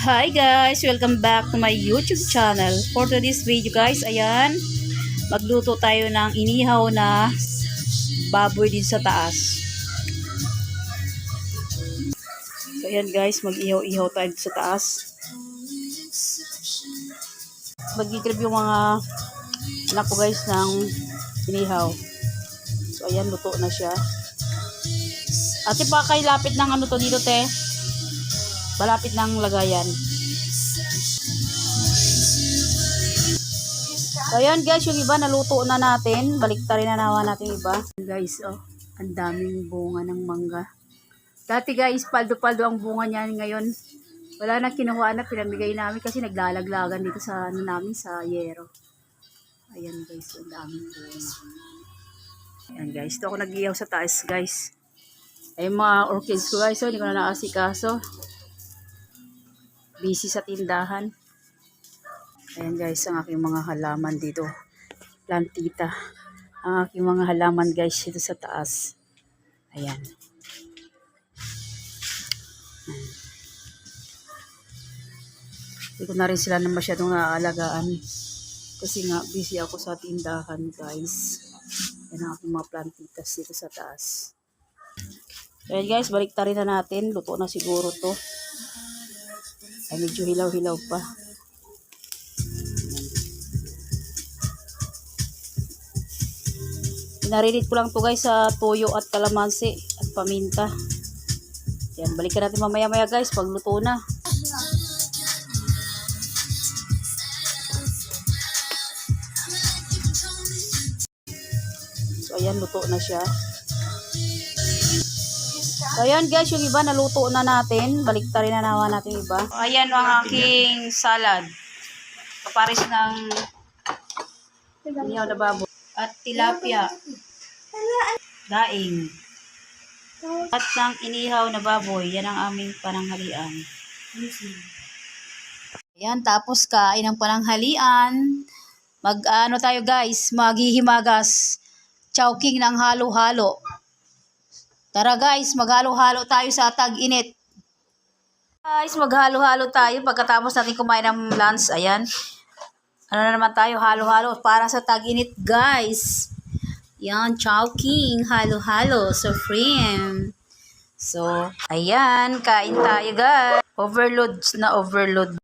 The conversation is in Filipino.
Hi guys! Welcome back to my YouTube channel. For today's video guys, ayan, magluto tayo ng inihaw na baboy din sa taas. So ayan guys, mag-ihaw-ihaw tayo sa taas. Mag-i-grab yung mga anak ko guys ng inihaw. So ayan, luto na siya. Ate pa kay lapit ng ano to dito te? Malapit ng lagayan. So, ayan guys, yung iba naluto na natin. Baliktarin na naman natin iba. Guys, oh, ang daming bunga ng mangga. Dati guys, paldo-paldo ang bunga niya ngayon. Wala na kinuha na, pinamigay namin kasi naglalaglagan dito sa ano namin, sa yero. Ayan guys, ang daming bunga. Ayan guys, ito ako nag-iyaw sa taas guys. Ay mga orchids ko guys, so hindi ko na naasikaso. Busy sa tindahan. Ayan guys, ang aking mga halaman dito. Plantita. Ang aking mga halaman guys dito sa taas. Ayan. Hindi ko na rin sila na masyadong naaalagaan. Kasi nga busy ako sa tindahan guys. Ayan ang aking mga plantitas dito sa taas. Ayan guys, baliktarin na natin. Luto na siguro to. Ay medyo hilaw-hilaw pa. Narinig ko lang to guys sa toyo at kalamansi at paminta. Yan, balikan natin mamaya-maya guys pag luto na. So ayan, luto na siya. So ayan guys, yung iba naluto na natin. Baliktarin na naman natin iba. Ayan ang aking salad. Kapares ng inihaw na baboy. At tilapia. Daing. At ng inihaw na baboy. Yan ang aming pananghalian. Ayan, tapos kain ng pananghalian. Mag-ano tayo guys, maghihimagas. Chowking ng halo-halo. Tara guys, maghalo-halo tayo sa tag-init. Guys, maghalo-halo tayo pagkatapos natin kumain ng lunch. Ayan. Ano na naman tayo, halo-halo para sa tag-init guys. Yan, chowking, halo-halo, supreme. So, ayan, kain tayo guys. Overload na overload.